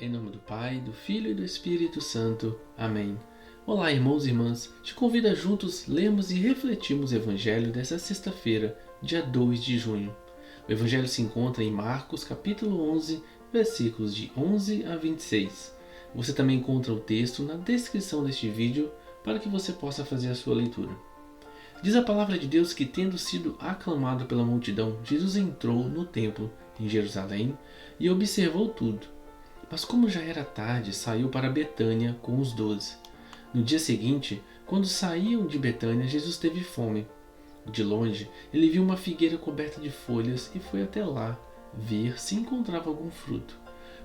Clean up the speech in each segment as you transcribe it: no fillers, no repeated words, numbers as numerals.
Em nome do Pai, do Filho e do Espírito Santo. Amém. Olá, irmãos e irmãs. Te convido a juntos lermos e refletirmos o Evangelho dessa sexta-feira, dia 2 de junho. O Evangelho se encontra em Marcos, capítulo 11, versículos de 11 a 26. Você também encontra o texto na descrição deste vídeo para que você possa fazer a sua leitura. Diz a palavra de Deus que, tendo sido aclamado pela multidão, Jesus entrou no templo em Jerusalém e observou tudo. Mas como já era tarde, saiu para Betânia com os 12. No dia seguinte, quando saíam de Betânia, Jesus teve fome. De longe, ele viu uma figueira coberta de folhas e foi até lá ver se encontrava algum fruto.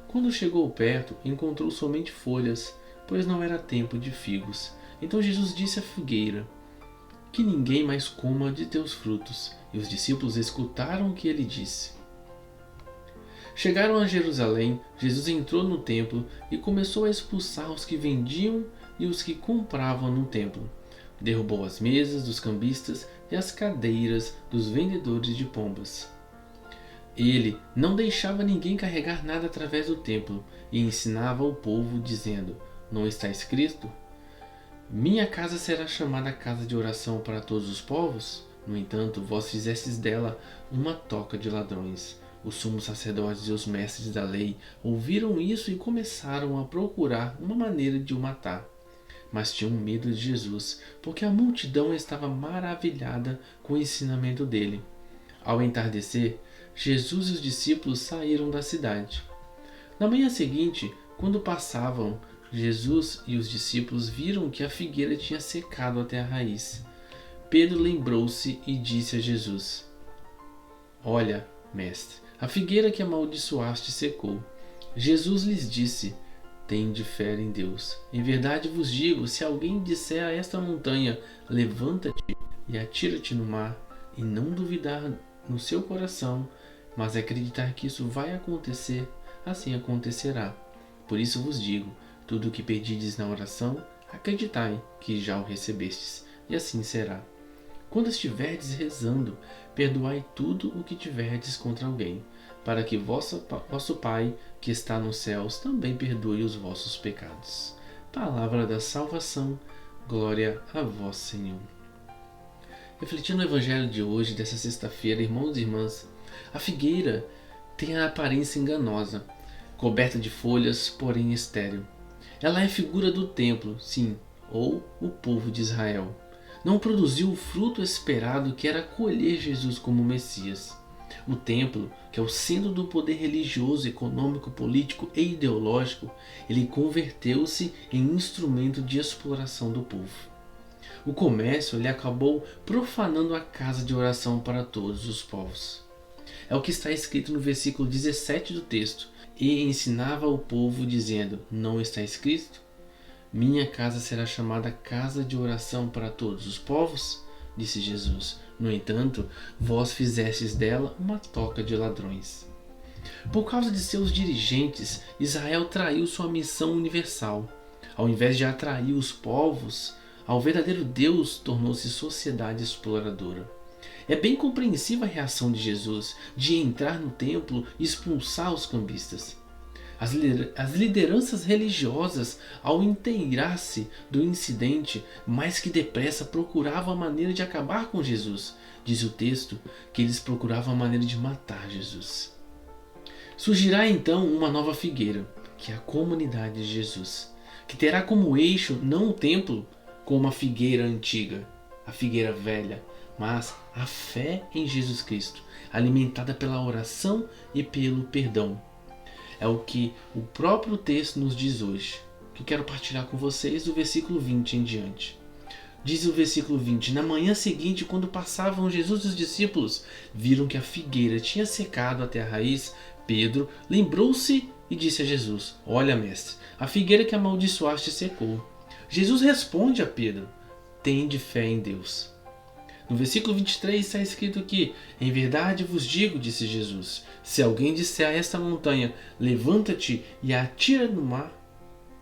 Quando chegou perto, encontrou somente folhas, pois não era tempo de figos. Então Jesus disse à figueira: "Que ninguém mais coma de teus frutos." E os discípulos escutaram o que ele disse. Chegaram a Jerusalém, Jesus entrou no templo e começou a expulsar os que vendiam e os que compravam no templo. Derrubou as mesas dos cambistas e as cadeiras dos vendedores de pombas. Ele não deixava ninguém carregar nada através do templo e ensinava ao povo, dizendo: "Não está escrito? Minha casa será chamada casa de oração para todos os povos? No entanto, vós fizestes dela uma toca de ladrões." Os sumos sacerdotes e os mestres da lei ouviram isso e começaram a procurar uma maneira de o matar. Mas tinham medo de Jesus, porque a multidão estava maravilhada com o ensinamento dele. Ao entardecer, Jesus e os discípulos saíram da cidade. Na manhã seguinte, quando passavam, Jesus e os discípulos viram que a figueira tinha secado até a raiz. Pedro lembrou-se e disse a Jesus: "Olha, mestre, a figueira que amaldiçoaste secou." Jesus lhes disse: "Tende fé em Deus. Em verdade vos digo, se alguém disser a esta montanha: levanta-te e atira-te no mar, e não duvidar no seu coração, mas acreditar que isso vai acontecer, assim acontecerá. Por isso vos digo, tudo o que pedides na oração, acreditai que já o recebestes, e assim será. Quando estiverdes rezando, perdoai tudo o que tiverdes contra alguém, para que vosso Pai, que está nos céus, também perdoe os vossos pecados." Palavra da salvação, glória a vós, Senhor. Refletindo no Evangelho de hoje, dessa sexta-feira, irmãos e irmãs, a figueira tem a aparência enganosa, coberta de folhas, porém estéril. Ela é figura do templo, sim, ou o povo de Israel. Não produziu o fruto esperado, que era acolher Jesus como Messias. O templo, que é o centro do poder religioso, econômico, político e ideológico, ele converteu-se em instrumento de exploração do povo. O comércio ele acabou profanando a casa de oração para todos os povos. É o que está escrito no versículo 17 do texto. "E ensinava ao povo, dizendo: não está escrito? Minha casa será chamada casa de oração para todos os povos?" Disse Jesus. "No entanto, vós fizestes dela uma toca de ladrões." Por causa de seus dirigentes, Israel traiu sua missão universal. Ao invés de atrair os povos ao verdadeiro Deus, tornou-se sociedade exploradora. É bem compreensível a reação de Jesus de entrar no templo e expulsar os cambistas. As lideranças religiosas, ao inteirar-se do incidente, mais que depressa procuravam a maneira de acabar com Jesus. Diz o texto que eles procuravam a maneira de matar Jesus. Surgirá então uma nova figueira, que é a comunidade de Jesus, que terá como eixo não o templo, como a figueira antiga, a figueira velha, mas a fé em Jesus Cristo, alimentada pela oração e pelo perdão. É o que o próprio texto nos diz hoje, que eu quero partilhar com vocês do versículo 20 em diante. Diz o versículo 20: "Na manhã seguinte, quando passavam Jesus e os discípulos, viram que a figueira tinha secado até a raiz. Pedro lembrou-se e disse a Jesus: Olha, mestre, a figueira que amaldiçoaste secou." Jesus responde a Pedro: "Tende fé em Deus." No versículo 23 está escrito que: "Em verdade vos digo, disse Jesus, se alguém disser a esta montanha: levanta-te e atira no mar,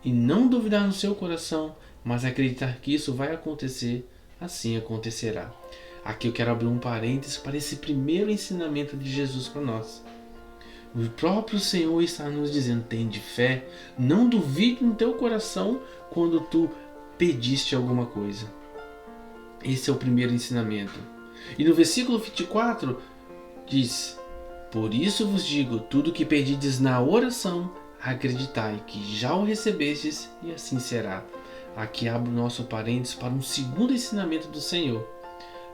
e não duvidar no seu coração, mas acreditar que isso vai acontecer, assim acontecerá." Aqui eu quero abrir um parênteses para esse primeiro ensinamento de Jesus para nós. O próprio Senhor está nos dizendo: tem de fé, não duvide no teu coração quando tu pediste alguma coisa. Esse é o primeiro ensinamento. E no versículo 24 diz: por isso vos digo, tudo que pedides na oração, acreditai que já o recebestes, e assim será. Aqui abre o nosso parênteses para um segundo ensinamento do Senhor,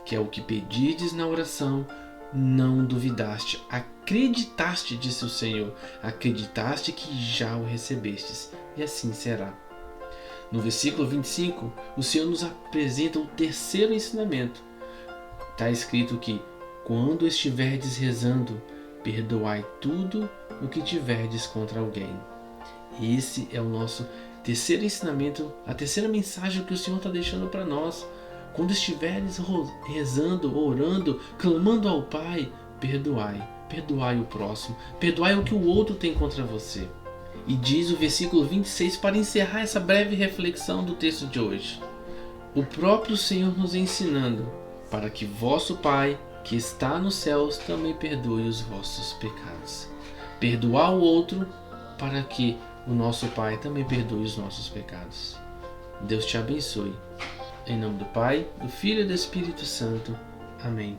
que é o que pedides na oração, não duvidaste, acreditaste, disse o Senhor, acreditaste que já o recebestes, e assim será. No versículo 25, o Senhor nos apresenta o terceiro ensinamento. Está escrito que, quando estiverdes rezando, perdoai tudo o que tiverdes contra alguém. Esse é o nosso terceiro ensinamento, a terceira mensagem que o Senhor está deixando para nós. Quando estiveres rezando, orando, clamando ao Pai, perdoai. Perdoai o próximo. Perdoai o que o outro tem contra você. E diz o versículo 26 para encerrar essa breve reflexão do texto de hoje. O próprio Senhor nos ensinando para que vosso Pai, que está nos céus, também perdoe os vossos pecados. Perdoar o outro para que o nosso Pai também perdoe os nossos pecados. Deus te abençoe. Em nome do Pai, do Filho e do Espírito Santo. Amém.